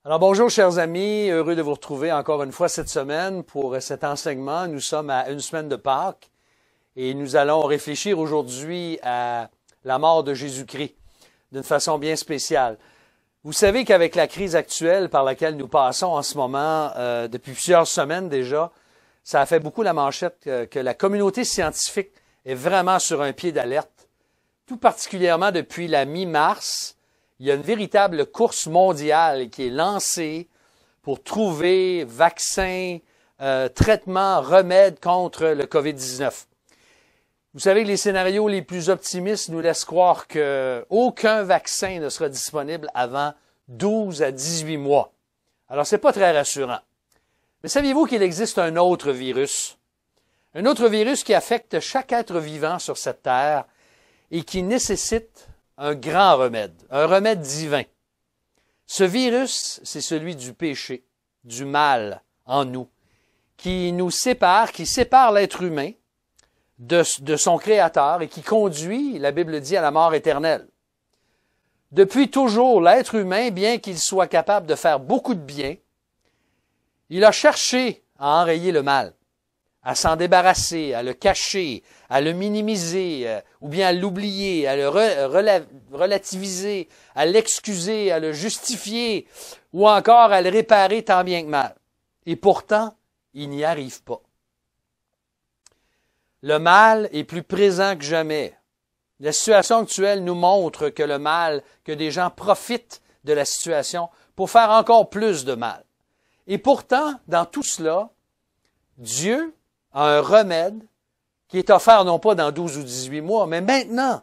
Alors bonjour chers amis, heureux de vous retrouver encore une fois cette semaine pour cet enseignement. Nous sommes à une semaine de Pâques et nous allons réfléchir aujourd'hui à la mort de Jésus-Christ d'une façon bien spéciale. Vous savez qu'avec la crise actuelle par laquelle nous passons en ce moment, depuis plusieurs semaines déjà, ça a fait beaucoup la manchette que la communauté scientifique est vraiment sur un pied d'alerte. Tout particulièrement depuis la mi-mars, il y a une véritable course mondiale qui est lancée pour trouver vaccins, traitements, remèdes contre le COVID-19. Vous savez que les scénarios les plus optimistes nous laissent croire qu'aucun vaccin ne sera disponible avant 12 à 18 mois. Alors, c'est pas très rassurant. Mais saviez-vous qu'il existe un autre virus? Un autre virus qui affecte chaque être vivant sur cette terre et qui nécessite un grand remède, un remède divin. Ce virus, c'est celui du péché, du mal en nous, qui nous sépare, qui sépare l'être humain de son Créateur et qui conduit, la Bible dit, à la mort éternelle. Depuis toujours, l'être humain, bien qu'il soit capable de faire beaucoup de bien, il a cherché à enrayer le mal, à s'en débarrasser, à le cacher, à le minimiser, ou bien à l'oublier, à le relativiser, à l'excuser, à le justifier, ou encore à le réparer tant bien que mal. Et pourtant, il n'y arrive pas. Le mal est plus présent que jamais. La situation actuelle nous montre que le mal, que des gens profitent de la situation pour faire encore plus de mal. Et pourtant, dans tout cela, Dieu a un remède qui est offert non pas dans 12 ou 18 mois, mais maintenant,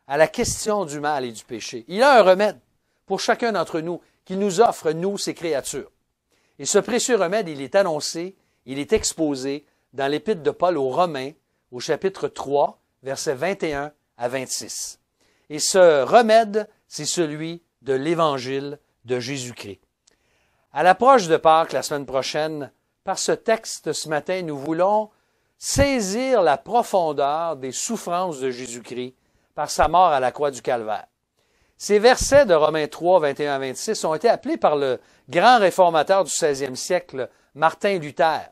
à la question du mal et du péché. Il a un remède pour chacun d'entre nous qu'il nous offre, nous, ses créatures. Et ce précieux remède, il est annoncé, il est exposé dans l'épître de Paul aux Romains, au chapitre 3, versets 21 à 26. Et ce remède, c'est celui de l'Évangile de Jésus-Christ. À l'approche de Pâques, la semaine prochaine, par ce texte ce matin, nous voulons saisir la profondeur des souffrances de Jésus-Christ par sa mort à la croix du Calvaire. Ces versets de Romains 3, 21 à 26 ont été appelés par le grand réformateur du 16e siècle, Martin Luther.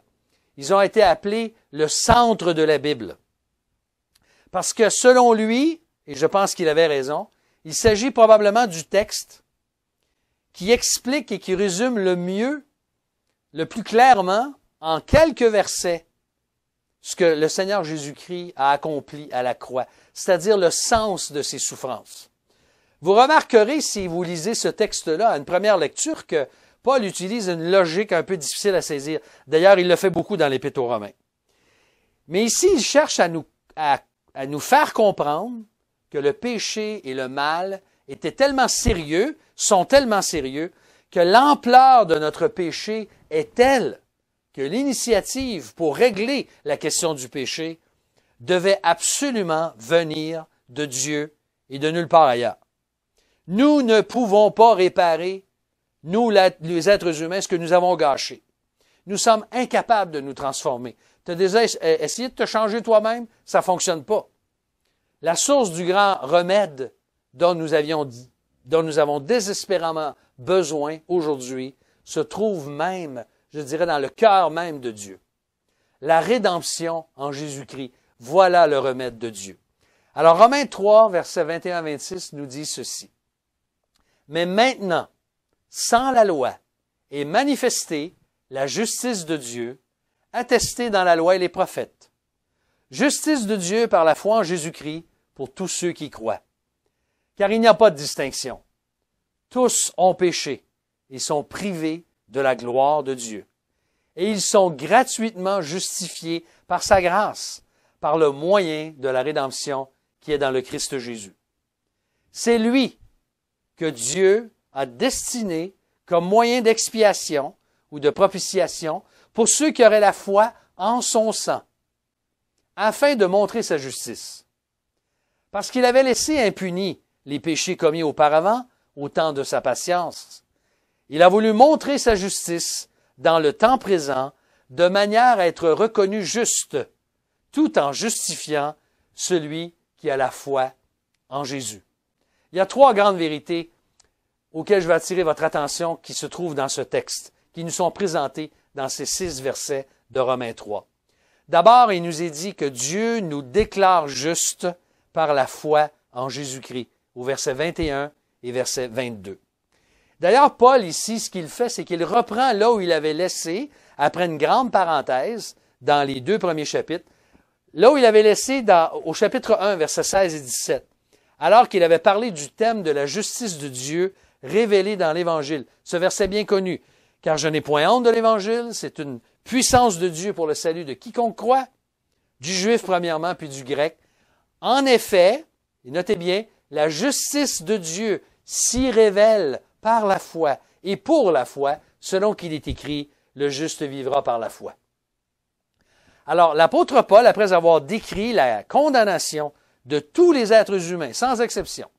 Ils ont été appelés le centre de la Bible. Parce que selon lui, et je pense qu'il avait raison, il s'agit probablement du texte qui explique et qui résume le mieux, le plus clairement, en quelques versets, ce que le Seigneur Jésus-Christ a accompli à la croix, c'est-à-dire le sens de ses souffrances. Vous remarquerez, si vous lisez ce texte-là à une première lecture, que Paul utilise une logique un peu difficile à saisir. D'ailleurs, il le fait beaucoup dans l'Épître aux Romains. Mais ici, il cherche à nous faire comprendre que le péché et le mal étaient tellement sérieux, sont tellement sérieux, que l'ampleur de notre péché est telle que l'initiative pour régler la question du péché devait absolument venir de Dieu et de nulle part ailleurs. Nous ne pouvons pas réparer, nous les êtres humains, ce que nous avons gâché. Nous sommes incapables de nous transformer. Tu as déjà essayé de te changer toi-même? Ça ne fonctionne pas. La source du grand remède dont nous avons désespérément besoin aujourd'hui se trouve même, je dirais, dans le cœur même de Dieu. La rédemption en Jésus-Christ, voilà le remède de Dieu. Alors, Romains 3, versets 21 à 26 nous dit ceci. Mais maintenant, sans la loi, est manifestée la justice de Dieu, attestée dans la loi et les prophètes. Justice de Dieu par la foi en Jésus-Christ pour tous ceux qui croient. Car il n'y a pas de distinction. Tous ont péché et sont privés de la gloire de Dieu. Et ils sont gratuitement justifiés par sa grâce, par le moyen de la rédemption qui est dans le Christ Jésus. C'est lui que Dieu a destiné comme moyen d'expiation ou de propitiation pour ceux qui auraient la foi en son sang, afin de montrer sa justice. Parce qu'il avait laissé impunis les péchés commis auparavant, au temps de sa patience. Il a voulu montrer sa justice dans le temps présent, de manière à être reconnu juste, tout en justifiant celui qui a la foi en Jésus. Il y a trois grandes vérités auxquels je vais attirer votre attention qui se trouvent dans ce texte, qui nous sont présentés dans ces 6 versets de Romains 3. D'abord, il nous est dit que Dieu nous déclare justes par la foi en Jésus-Christ, au verset 21 et verset 22. D'ailleurs, Paul, ici, ce qu'il fait, c'est qu'il reprend là où il avait laissé, après une grande parenthèse, dans les 2 premiers chapitres, là où il avait laissé au chapitre 1, versets 16 et 17, alors qu'il avait parlé du thème de la justice de Dieu révélée dans l'Évangile. Ce verset bien connu, « Car je n'ai point honte de l'Évangile, c'est une puissance de Dieu pour le salut de quiconque croit, du juif premièrement, puis du grec. En effet, et notez bien, la justice de Dieu s'y révèle par la foi et pour la foi, selon qu'il est écrit, le juste vivra par la foi. » Alors, l'apôtre Paul, après avoir décrit la condamnation de tous les êtres humains, sans exception,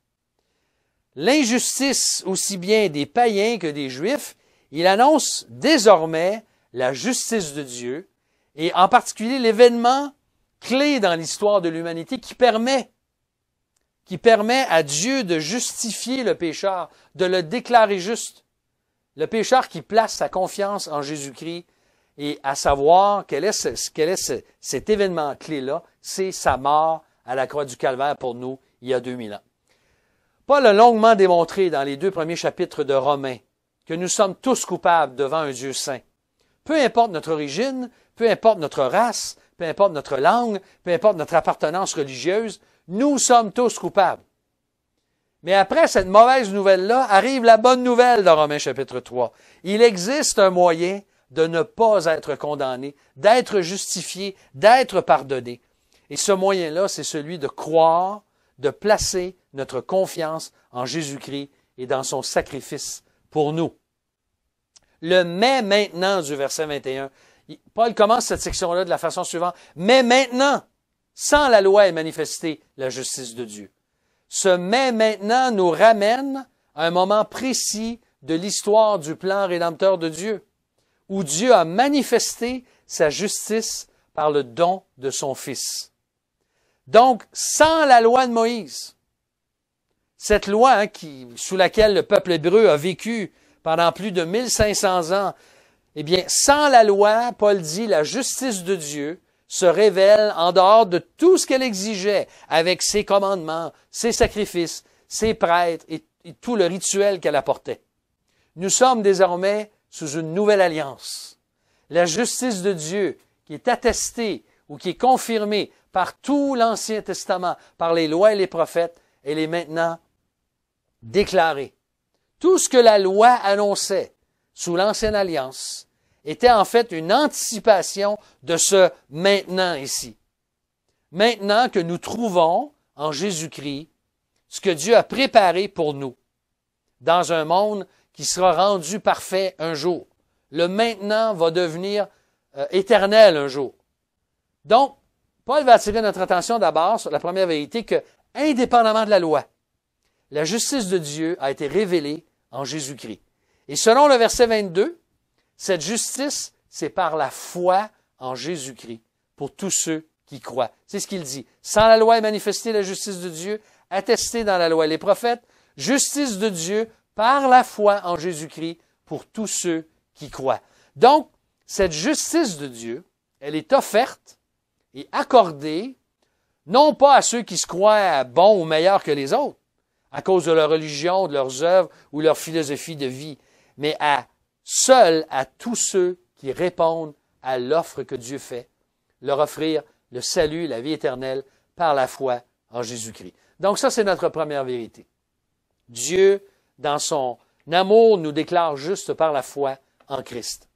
l'injustice aussi bien des païens que des juifs, il annonce désormais la justice de Dieu et en particulier l'événement clé dans l'histoire de l'humanité qui permet à Dieu de justifier le pécheur, de le déclarer juste. Le pécheur qui place sa confiance en Jésus-Christ et à savoir quel est cet événement clé-là, c'est sa mort à la croix du Calvaire pour nous il y a 2000 ans. Paul a longuement démontré dans les 2 premiers chapitres de Romains que nous sommes tous coupables devant un Dieu saint. Peu importe notre origine, peu importe notre race, peu importe notre langue, peu importe notre appartenance religieuse, nous sommes tous coupables. Mais après cette mauvaise nouvelle-là, arrive la bonne nouvelle dans Romains chapitre 3. Il existe un moyen de ne pas être condamné, d'être justifié, d'être pardonné. Et ce moyen-là, c'est celui de croire, de placer notre confiance en Jésus-Christ et dans son sacrifice pour nous. Le « mais maintenant » du verset 21, Paul commence cette section-là de la façon suivante. « Mais maintenant, sans la loi est manifestée la justice de Dieu. » Ce « mais maintenant » nous ramène à un moment précis de l'histoire du plan rédempteur de Dieu, où Dieu a manifesté sa justice par le don de son Fils. Donc, sans la loi de Moïse, cette loi sous laquelle le peuple hébreu a vécu pendant plus de 1500 ans, eh bien, sans la loi, Paul dit, la justice de Dieu se révèle en dehors de tout ce qu'elle exigeait, avec ses commandements, ses sacrifices, ses prêtres et tout le rituel qu'elle apportait. Nous sommes désormais sous une nouvelle alliance. La justice de Dieu, qui est attestée ou qui est confirmée par tout l'Ancien Testament, par les lois et les prophètes, elle est maintenant déclarée. Tout ce que la loi annonçait sous l'Ancienne Alliance était en fait une anticipation de ce maintenant ici. Maintenant que nous trouvons en Jésus-Christ ce que Dieu a préparé pour nous dans un monde qui sera rendu parfait un jour. Le maintenant va devenir éternel un jour. Donc, Paul va attirer notre attention d'abord sur la première vérité que, indépendamment de la loi, la justice de Dieu a été révélée en Jésus-Christ. Et selon le verset 22, cette justice, c'est par la foi en Jésus-Christ pour tous ceux qui croient. C'est ce qu'il dit. Sans la loi est manifestée la justice de Dieu, attestée dans la loi et les prophètes, justice de Dieu par la foi en Jésus-Christ pour tous ceux qui croient. Donc, cette justice de Dieu, elle est offerte et accordée, non pas à ceux qui se croient bons ou meilleurs que les autres, à cause de leur religion, de leurs œuvres ou leur philosophie de vie, mais seuls à tous ceux qui répondent à l'offre que Dieu fait, leur offrir le salut, la vie éternelle par la foi en Jésus-Christ. Donc ça, c'est notre première vérité. Dieu, dans son amour, nous déclare juste par la foi en Christ.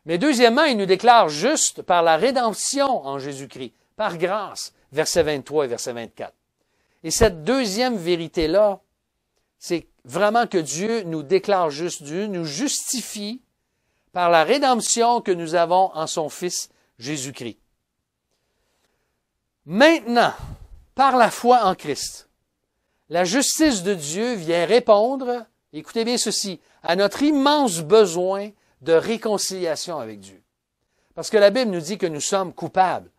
Mais deuxièmement, il nous déclare juste par la rédemption en Jésus-Christ, par grâce, versets 23 et verset 24. Et cette deuxième vérité-là, c'est vraiment que Dieu nous déclare juste, Dieu nous justifie par la rédemption que nous avons en son Fils Jésus-Christ. Maintenant, par la foi en Christ, la justice de Dieu vient répondre, écoutez bien ceci, à notre immense besoin de réconciliation avec Dieu. Parce que la Bible nous dit que nous sommes coupables.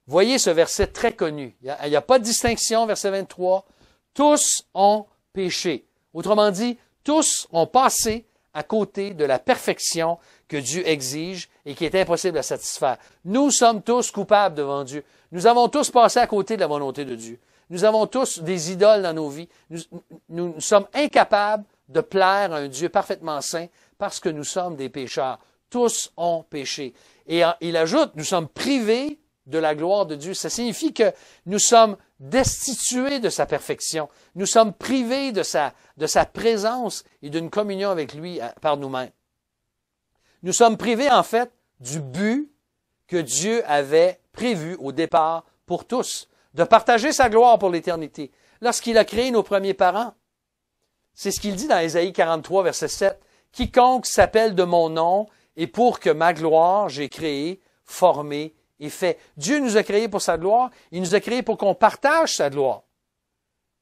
Voyez ce verset très connu. Il n'y a pas de distinction, verset 23. Tous ont péché. Autrement dit, Tous ont passé à côté de la perfection que Dieu exige et qui est impossible à satisfaire. Nous sommes tous coupables devant Dieu. Nous avons tous passé à côté de la volonté de Dieu. Nous avons tous des idoles dans nos vies. Nous sommes incapables de plaire à un Dieu parfaitement saint parce que nous sommes des pécheurs. Tous ont péché. Et il ajoute, nous sommes privés de la gloire de Dieu. Ça signifie que nous sommes destitués de sa perfection. Nous sommes privés de sa présence et d'une communion avec lui par nous-mêmes. Nous sommes privés, en fait, du but que Dieu avait prévu au départ pour tous, de partager sa gloire pour l'éternité. Lorsqu'il a créé nos premiers parents, c'est ce qu'il dit dans Ésaïe 43, verset 7. « Quiconque s'appelle de mon nom, et pour que ma gloire, j'ai créé, formé et fait. » Dieu nous a créés pour sa gloire, il nous a créés pour qu'on partage sa gloire.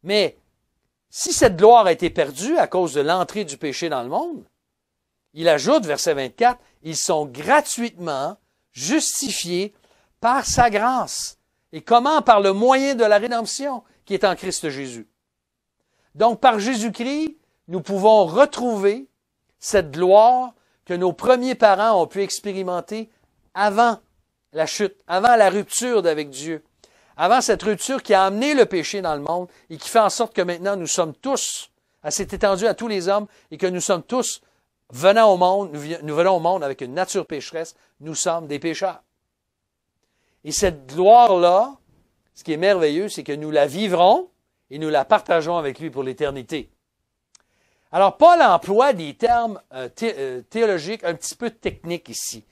Mais si cette gloire a été perdue à cause de l'entrée du péché dans le monde, il ajoute, verset 24, « Ils sont gratuitement justifiés par sa grâce. » Et comment? Par le moyen de la rédemption qui est en Christ Jésus. Donc, par Jésus-Christ, nous pouvons retrouver cette gloire que nos premiers parents ont pu expérimenter avant la chute, avant la rupture d'avec Dieu, avant cette rupture qui a amené le péché dans le monde et qui fait en sorte que maintenant nous sommes tous, elle s'est étendue à tous les hommes et que nous sommes tous venant au monde, nous venons au monde avec une nature pécheresse, nous sommes des pécheurs. Et cette gloire-là, ce qui est merveilleux, c'est que nous la vivrons et nous la partageons avec lui pour l'éternité. Alors, Paul emploie des termes théologiques un petit peu techniques ici,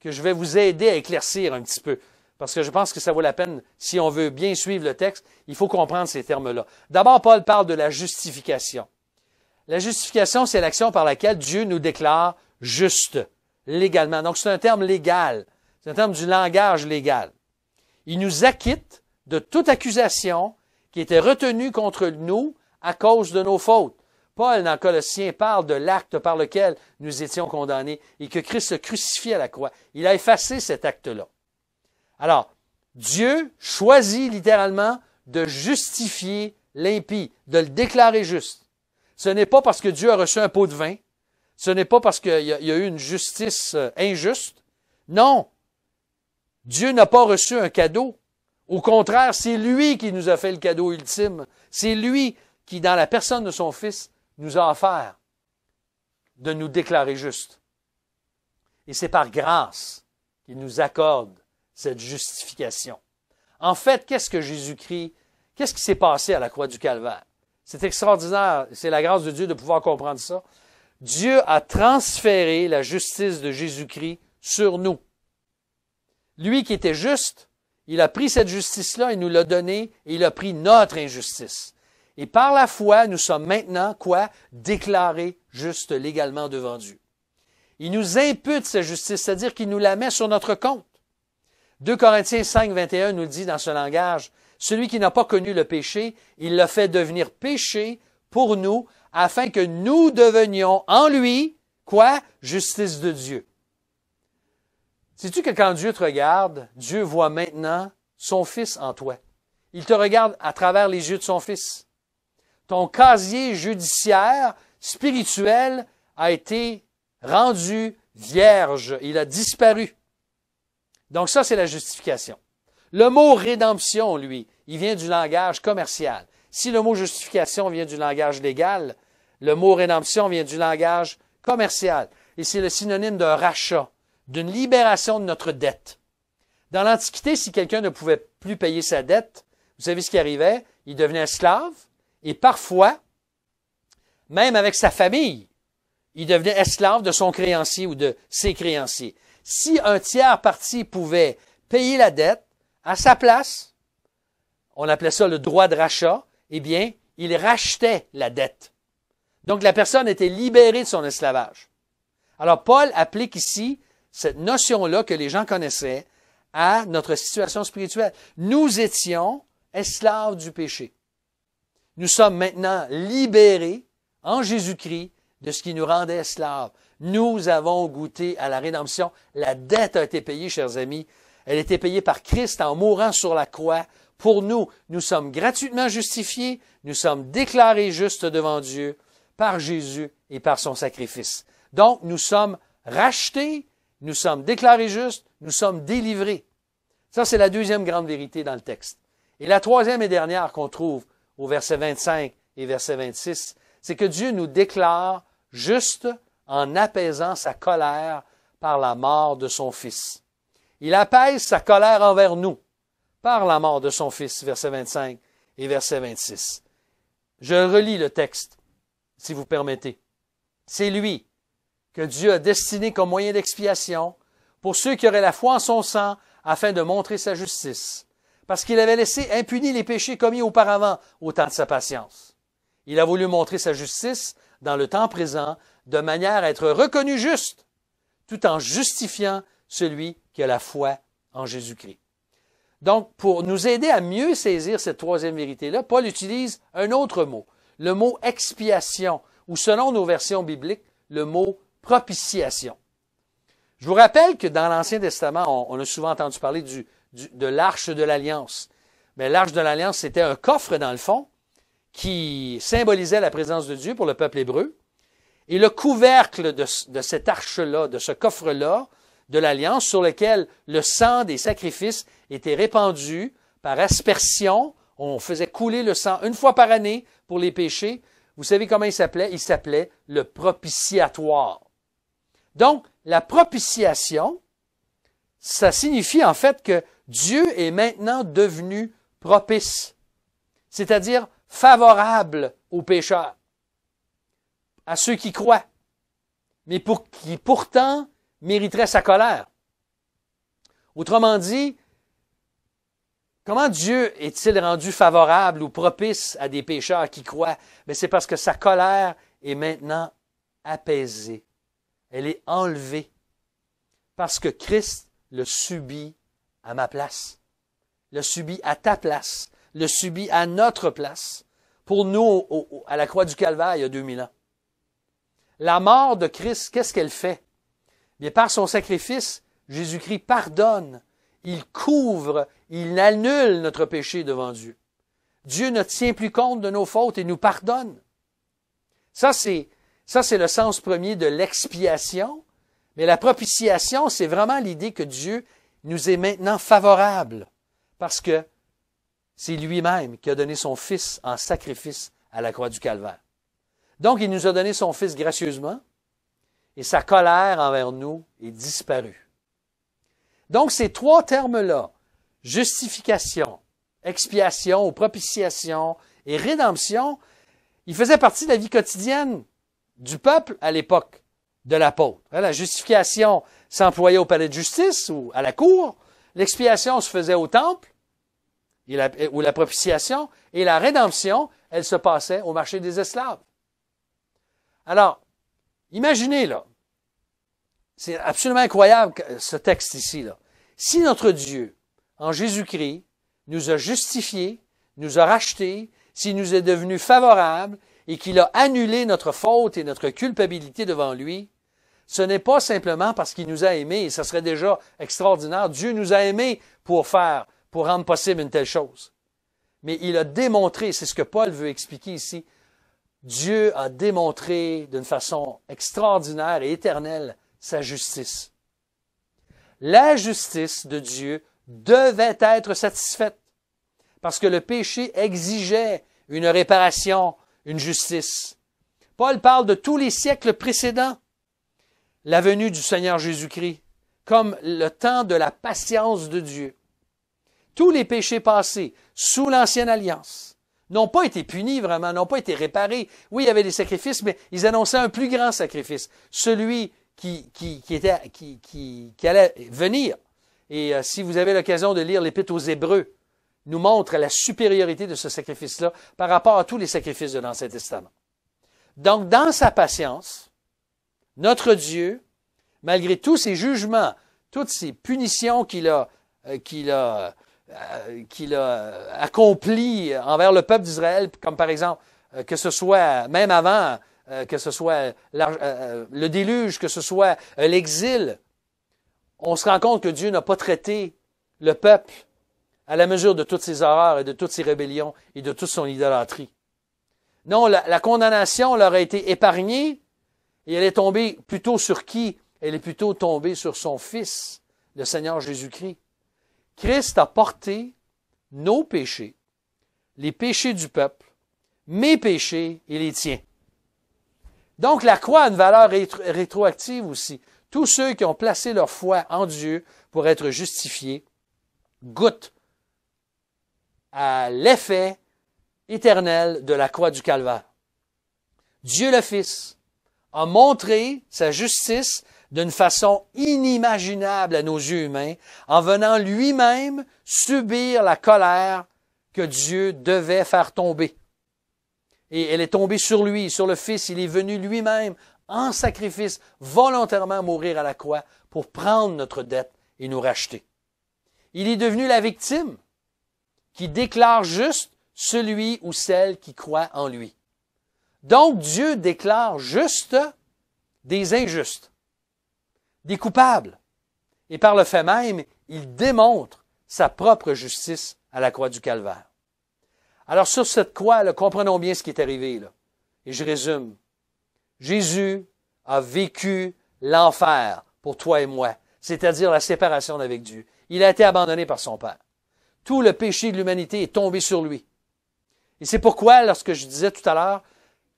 que je vais vous aider à éclaircir un petit peu, parce que je pense que ça vaut la peine, si on veut bien suivre le texte, il faut comprendre ces termes-là. D'abord, Paul parle de la justification. La justification, c'est l'action par laquelle Dieu nous déclare juste, légalement. Donc, c'est un terme légal. C'est un terme du langage légal. Il nous acquitte de toute accusation qui était retenue contre nous à cause de nos fautes. Paul, dans Colossiens, parle de l'acte par lequel nous étions condamnés et que Christ a crucifié à la croix. Il a effacé cet acte-là. Alors, Dieu choisit littéralement de justifier l'impie, de le déclarer juste. Ce n'est pas parce que Dieu a reçu un pot de vin. Ce n'est pas parce qu'il y a eu une justice injuste. Non. Dieu n'a pas reçu un cadeau. Au contraire, c'est lui qui nous a fait le cadeau ultime. C'est lui qui, dans la personne de son Fils, nous a offert de nous déclarer justes. Et c'est par grâce qu'il nous accorde cette justification. En fait, qu'est-ce qui s'est passé à la croix du Calvaire? C'est extraordinaire, c'est la grâce de Dieu de pouvoir comprendre ça. Dieu a transféré la justice de Jésus-Christ sur nous. Lui qui était juste, il a pris cette justice-là, il nous l'a donnée et il a pris notre injustice. Et par la foi, nous sommes maintenant, quoi? Déclarés justes légalement devant Dieu. Il nous impute sa justice, c'est-à-dire qu'il nous la met sur notre compte. 2 Corinthiens 5, 21 nous dit dans ce langage, « Celui qui n'a pas connu le péché, il l'a fait devenir péché pour nous, afin que nous devenions en lui, quoi? Justice de Dieu. » Sais-tu que quand Dieu te regarde, Dieu voit maintenant son Fils en toi. Il te regarde à travers les yeux de son Fils. Ton casier judiciaire, spirituel, a été rendu vierge. Il a disparu. Donc ça, c'est la justification. Le mot rédemption, lui, il vient du langage commercial. Si le mot justification vient du langage légal, le mot rédemption vient du langage commercial. Et c'est le synonyme d'un rachat, d'une libération de notre dette. Dans l'Antiquité, si quelqu'un ne pouvait plus payer sa dette, vous savez ce qui arrivait? Il devenait esclave et parfois, même avec sa famille, il devenait esclave de son créancier ou de ses créanciers. Si un tiers parti pouvait payer la dette, à sa place, on appelait ça le droit de rachat, eh bien, il rachetait la dette. Donc, la personne était libérée de son esclavage. Alors, Paul applique ici cette notion-là que les gens connaissaient à notre situation spirituelle. Nous étions esclaves du péché. Nous sommes maintenant libérés en Jésus-Christ de ce qui nous rendait esclaves. Nous avons goûté à la rédemption. La dette a été payée, chers amis. Elle a été payée par Christ en mourant sur la croix. Pour nous, nous sommes gratuitement justifiés. Nous sommes déclarés justes devant Dieu par Jésus et par son sacrifice. Donc, nous sommes rachetés, nous sommes déclarés justes, nous sommes délivrés. Ça, c'est la deuxième grande vérité dans le texte. Et la troisième et dernière qu'on trouve au verset 25 et verset 26, c'est que Dieu nous déclare justes en apaisant sa colère par la mort de son Fils. Il apaise sa colère envers nous par la mort de son Fils, verset 25 et verset 26. Je relis le texte, si vous permettez. C'est lui que Dieu a destiné comme moyen d'expiation pour ceux qui auraient la foi en son sang afin de montrer sa justice, parce qu'il avait laissé impunis les péchés commis auparavant au temps de sa patience. Il a voulu montrer sa justice dans le temps présent de manière à être reconnu juste, tout en justifiant celui qui a la foi en Jésus-Christ. Donc, pour nous aider à mieux saisir cette troisième vérité-là, Paul utilise un autre mot, le mot expiation, ou selon nos versions bibliques, le mot propitiation. Je vous rappelle que dans l'Ancien Testament, on a souvent entendu parler de l'Arche de l'Alliance. Mais l'Arche de l'Alliance, c'était un coffre, dans le fond, qui symbolisait la présence de Dieu pour le peuple hébreu. Et le couvercle de cette arche-là, de ce coffre-là, de l'Alliance, sur lequel le sang des sacrifices était répandu par aspersion. On faisait couler le sang une fois par année pour les péchés. Vous savez comment il s'appelait? Il s'appelait le propitiatoire. Donc, la propitiation, ça signifie en fait que Dieu est maintenant devenu propice, c'est-à-dire favorable aux pécheurs, à ceux qui croient, mais qui pourtant mériteraient sa colère. Autrement dit, comment Dieu est-il rendu favorable ou propice à des pécheurs qui croient? Mais c'est parce que sa colère est maintenant apaisée. Elle est enlevée parce que Christ le subit à ma place, le subit à ta place, le subit à notre place, pour nous à la croix du Calvaire il y a 2000 ans. La mort de Christ, qu'est-ce qu'elle fait? Bien, par son sacrifice, Jésus-Christ pardonne, il couvre, il annule notre péché devant Dieu. Dieu ne tient plus compte de nos fautes et nous pardonne. Ça, c'est le sens premier de l'expiation. Mais la propitiation, c'est vraiment l'idée que Dieu nous est maintenant favorable parce que c'est lui-même qui a donné son Fils en sacrifice à la croix du Calvaire. Donc, il nous a donné son Fils gracieusement et sa colère envers nous est disparue. Donc, ces trois termes-là, justification, expiation ou propitiation et rédemption, ils faisaient partie de la vie quotidienne du peuple à l'époque de l'apôtre. La justification s'employait au palais de justice ou à la cour. L'expiation se faisait au temple, ou la propitiation, et la rédemption, elle se passait au marché des esclaves. Alors, imaginez, là, c'est absolument incroyable ce texte ici, là. Si notre Dieu, en Jésus-Christ, nous a justifiés, nous a rachetés, s'il nous est devenu favorable et qu'il a annulé notre faute et notre culpabilité devant lui, ce n'est pas simplement parce qu'il nous a aimés, et ça serait déjà extraordinaire. Dieu nous a aimés pour rendre possible une telle chose. Mais il a démontré, c'est ce que Paul veut expliquer ici, Dieu a démontré d'une façon extraordinaire et éternelle sa justice. La justice de Dieu devait être satisfaite parce que le péché exigeait une réparation, une justice. Paul parle de tous les siècles précédents, la venue du Seigneur Jésus-Christ, comme le temps de la patience de Dieu. Tous les péchés passés sous l'Ancienne Alliance n'ont pas été punis vraiment, n'ont pas été réparés. Oui, il y avait des sacrifices, mais ils annonçaient un plus grand sacrifice, celui qui allait venir. Et si vous avez l'occasion de lire l'Épître aux Hébreux, nous montre la supériorité de ce sacrifice-là par rapport à tous les sacrifices de l'Ancien Testament. Donc, dans sa patience, notre Dieu, malgré tous ses jugements, toutes ces punitions qu'il a accomplies envers le peuple d'Israël, comme par exemple, que ce soit, même avant, que ce soit le déluge, que ce soit l'exil, on se rend compte que Dieu n'a pas traité le peuple à la mesure de toutes ses horreurs et de toutes ses rébellions et de toute son idolâtrie. Non, la condamnation leur a été épargnée et elle est tombée plutôt sur qui? Elle est plutôt tombée sur son Fils, le Seigneur Jésus-Christ. Christ a porté nos péchés, les péchés du peuple, mes péchés et les tiens. Donc la croix a une valeur rétroactive aussi. Tous ceux qui ont placé leur foi en Dieu pour être justifiés goûtent à l'effet éternel de la croix du Calvaire. Dieu le Fils a montré sa justice d'une façon inimaginable à nos yeux humains, en venant lui-même subir la colère que Dieu devait faire tomber. Et elle est tombée sur lui, sur le Fils. Il est venu lui-même en sacrifice, volontairement mourir à la croix pour prendre notre dette et nous racheter. Il est devenu la victime qui déclare juste celui ou celle qui croit en lui. Donc Dieu déclare juste des injustes, des coupables. Et par le fait même, il démontre sa propre justice à la croix du Calvaire. Alors sur cette croix, là, comprenons bien ce qui est arrivé. Là. Et je résume. Jésus a vécu l'enfer pour toi et moi, c'est-à-dire la séparation d'avec Dieu. Il a été abandonné par son Père. Tout le péché de l'humanité est tombé sur lui. Et c'est pourquoi, lorsque je disais tout à l'heure,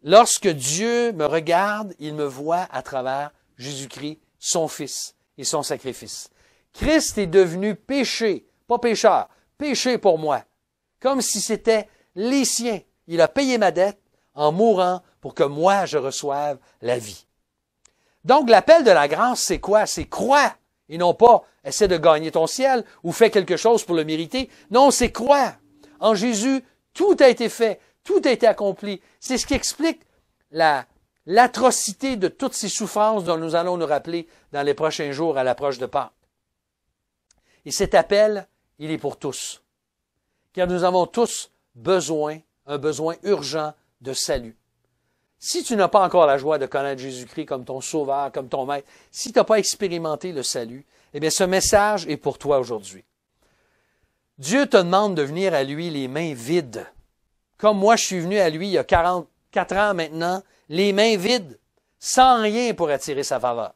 lorsque Dieu me regarde, il me voit à travers Jésus-Christ, son Fils et son sacrifice. Christ est devenu péché, pas pécheur, péché pour moi, comme si c'était les siens. Il a payé ma dette en mourant pour que moi je reçoive la vie. Donc l'appel de la grâce, c'est quoi? C'est croire et non pas essaie de gagner ton ciel ou fais quelque chose pour le mériter. Non, c'est croire. En Jésus, tout a été fait, tout a été accompli. C'est ce qui explique l'atrocité de toutes ces souffrances dont nous allons nous rappeler dans les prochains jours à l'approche de Pâques. Et cet appel, il est pour tous. Car nous avons tous un besoin urgent de salut. Si tu n'as pas encore la joie de connaître Jésus-Christ comme ton sauveur, comme ton maître, si tu n'as pas expérimenté le salut, eh bien, ce message est pour toi aujourd'hui. Dieu te demande de venir à lui les mains vides. Comme moi, je suis venu à lui il y a 44 ans maintenant, les mains vides, sans rien pour attirer sa faveur.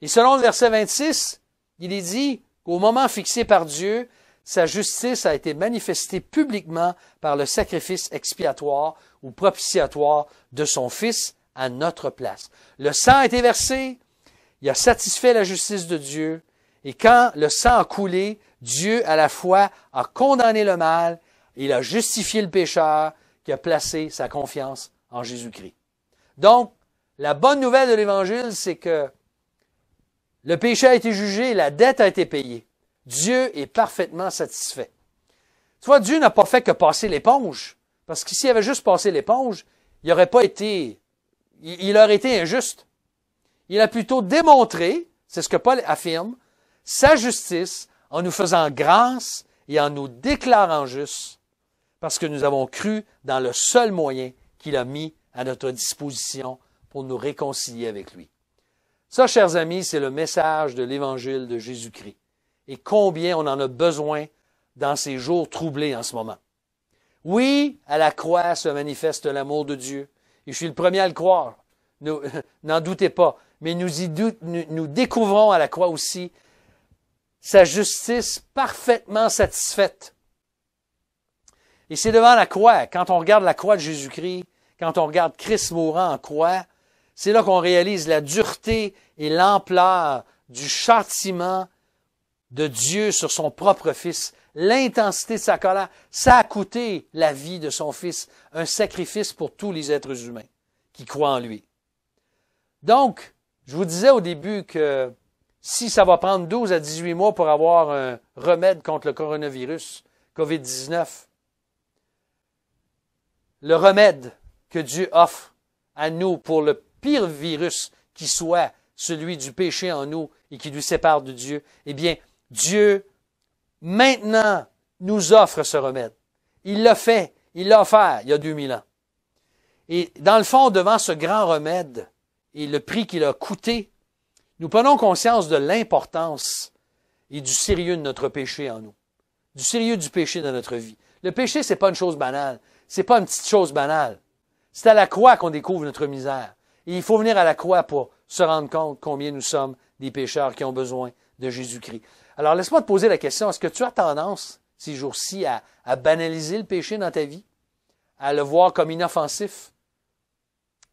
Et selon le verset 26, il est dit qu'au moment fixé par Dieu, sa justice a été manifestée publiquement par le sacrifice expiatoire ou propitiatoire de son Fils à notre place. Le sang a été versé, il a satisfait la justice de Dieu, et quand le sang a coulé, Dieu à la fois a condamné le mal, il a justifié le pécheur qui a placé sa confiance en Jésus-Christ. Donc, la bonne nouvelle de l'Évangile, c'est que le péché a été jugé, la dette a été payée. Dieu est parfaitement satisfait. Tu vois, Dieu n'a pas fait que passer l'éponge. Parce que s'il avait juste passé l'éponge, il aurait été injuste. Il a plutôt démontré, c'est ce que Paul affirme, sa justice en nous faisant grâce et en nous déclarant justes, parce que nous avons cru dans le seul moyen qu'il a mis à notre disposition pour nous réconcilier avec lui. Ça, chers amis, c'est le message de l'Évangile de Jésus-Christ. Et combien on en a besoin dans ces jours troublés en ce moment. Oui, à la croix se manifeste l'amour de Dieu. Et je suis le premier à le croire. N'en doutez pas. Mais nous découvrons à la croix aussi sa justice parfaitement satisfaite. Et c'est devant la croix, quand on regarde la croix de Jésus-Christ, quand on regarde Christ mourant en croix, c'est là qu'on réalise la dureté et l'ampleur du châtiment de Dieu sur son propre Fils, l'intensité de sa colère. Ça a coûté la vie de son Fils, un sacrifice pour tous les êtres humains qui croient en lui. Donc, je vous disais au début que si ça va prendre 12 à 18 mois pour avoir un remède contre le coronavirus, COVID-19, le remède que Dieu offre à nous pour le pire virus qui soit celui du péché en nous et qui nous sépare de Dieu, eh bien, Dieu, maintenant, nous offre ce remède. Il l'a fait, il l'a offert il y a 2000 ans. Et dans le fond, devant ce grand remède et le prix qu'il a coûté, nous prenons conscience de l'importance et du sérieux de notre péché en nous, du sérieux du péché dans notre vie. Le péché, c'est pas une chose banale, c'est pas une petite chose banale. C'est à la croix qu'on découvre notre misère. Et il faut venir à la croix pour se rendre compte combien nous sommes des pécheurs qui ont besoin de Jésus-Christ. Alors, laisse-moi te poser la question, est-ce que tu as tendance, ces jours-ci, à banaliser le péché dans ta vie? À le voir comme inoffensif?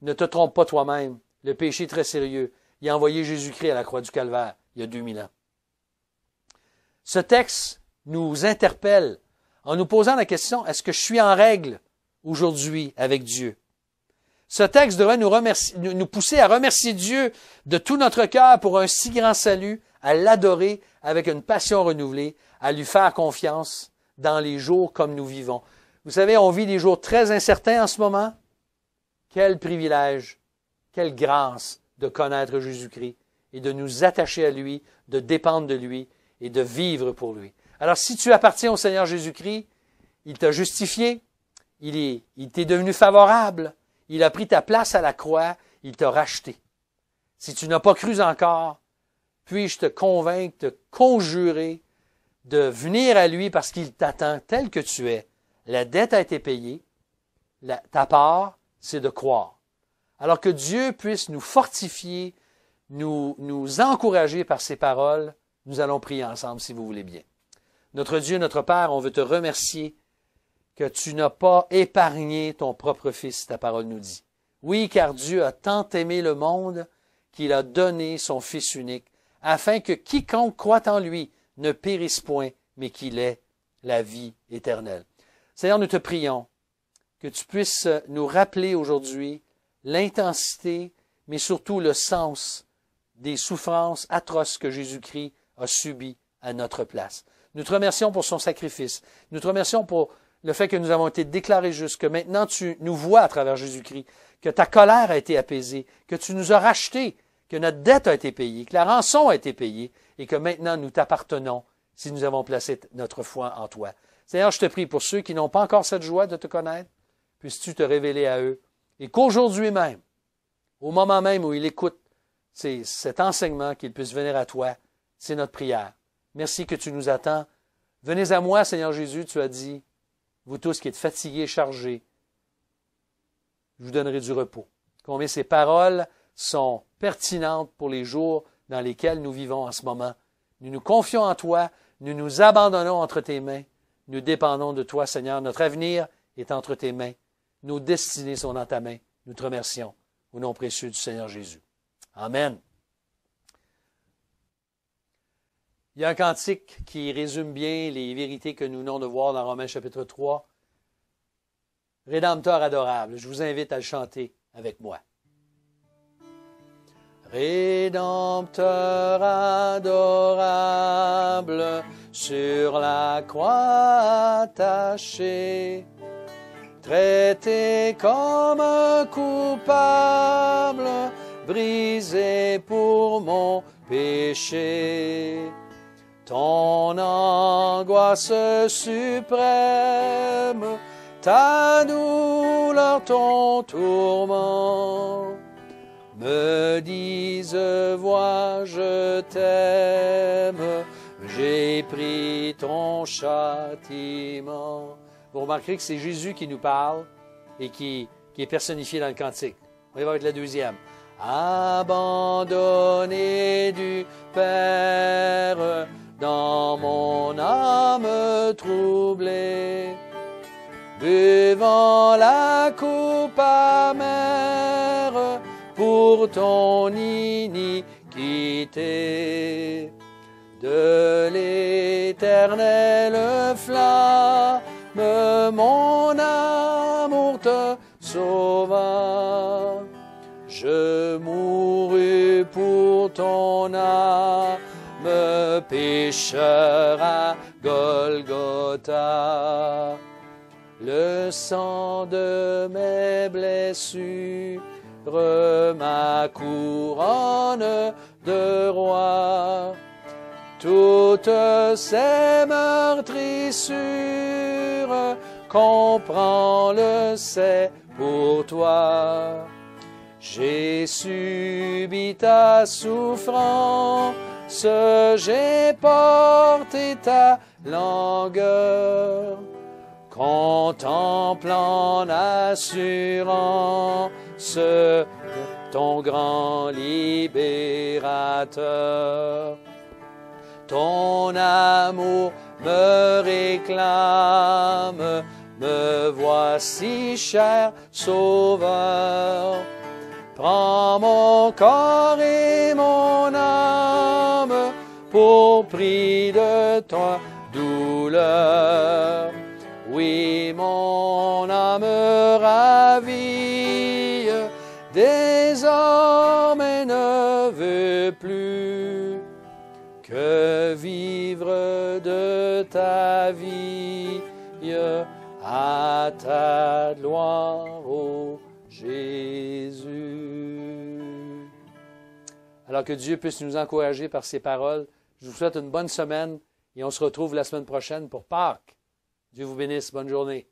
Ne te trompe pas toi-même. Le péché est très sérieux. Il a envoyé Jésus-Christ à la croix du Calvaire il y a 2000 ans. Ce texte nous interpelle en nous posant la question, est-ce que je suis en règle aujourd'hui avec Dieu? Ce texte devrait nous pousser à remercier Dieu de tout notre cœur pour un si grand salut, à l'adorer avec une passion renouvelée, à lui faire confiance dans les jours comme nous vivons. Vous savez, on vit des jours très incertains en ce moment. Quel privilège, quelle grâce de connaître Jésus-Christ et de nous attacher à lui, de dépendre de lui et de vivre pour lui. Alors, si tu appartiens au Seigneur Jésus-Christ, il t'a justifié, il t'est devenu favorable, il a pris ta place à la croix, il t'a racheté. Si tu n'as pas cru encore, puis-je te convaincre, te conjurer de venir à lui parce qu'il t'attend tel que tu es. La dette a été payée, ta part, c'est de croire. Alors que Dieu puisse nous fortifier, nous encourager par ses paroles, nous allons prier ensemble si vous voulez bien. Notre Dieu, notre Père, on veut te remercier que tu n'as pas épargné ton propre Fils, ta parole nous dit. Oui, car Dieu a tant aimé le monde qu'il a donné son Fils unique, afin que quiconque croit en lui ne périsse point, mais qu'il ait la vie éternelle. Seigneur, nous te prions que tu puisses nous rappeler aujourd'hui l'intensité, mais surtout le sens des souffrances atroces que Jésus-Christ a subies à notre place. Nous te remercions pour son sacrifice. Nous te remercions pour le fait que nous avons été déclarés justes, que maintenant tu nous vois à travers Jésus-Christ, que ta colère a été apaisée, que tu nous as rachetés, que notre dette a été payée, que la rançon a été payée et que maintenant nous t'appartenons si nous avons placé notre foi en toi. Seigneur, je te prie pour ceux qui n'ont pas encore cette joie de te connaître, puisses-tu te révéler à eux et qu'aujourd'hui même, au moment même où ils écoutent cet enseignement, qu'ils puissent venir à toi, c'est notre prière. Merci que tu nous attends. Venez à moi, Seigneur Jésus, tu as dit, vous tous qui êtes fatigués, chargés, je vous donnerai du repos. Combien ces paroles sont pertinentes pour les jours dans lesquels nous vivons en ce moment. Nous nous confions en toi, nous nous abandonnons entre tes mains, nous dépendons de toi, Seigneur. Notre avenir est entre tes mains, nos destinées sont dans ta main. Nous te remercions au nom précieux du Seigneur Jésus. Amen. Il y a un cantique qui résume bien les vérités que nous venons de voir dans Romains chapitre 3. Rédempteur adorable. Je vous invite à le chanter avec moi. Rédempteur adorable, sur la croix attaché, traité comme un coupable, brisé pour mon péché. Ton angoisse suprême, ta douleur, ton tourment, me disent, vois, je t'aime, j'ai pris ton châtiment. Vous remarquerez que c'est Jésus qui nous parle et qui est personnifié dans le cantique. On va y voir avec la deuxième. Abandonné du Père, dans mon âme troublée, buvant la coupe amère pour ton iniquité, de l'éternelle flamme, mon amour te sauva. Je mourus pour ton âme, pécheur à Golgotha. Le sang de mes blessures, ma couronne de roi, toutes ces meurtrissures, comprends-le, c'est pour toi. J'ai subi ta souffrance, j'ai porté ta langueur, contemplant en assurance ton grand libérateur. Ton amour me réclame, me voici, cher Sauveur. Prends mon corps et mon âme pour prix de toi douleur. Oui, mon âme ravie, désormais ne veut plus que vivre de ta vie à ta gloire, ô Jésus. Alors que Dieu puisse nous encourager par ces paroles. Je vous souhaite une bonne semaine et on se retrouve la semaine prochaine pour Pâques. Dieu vous bénisse. Bonne journée.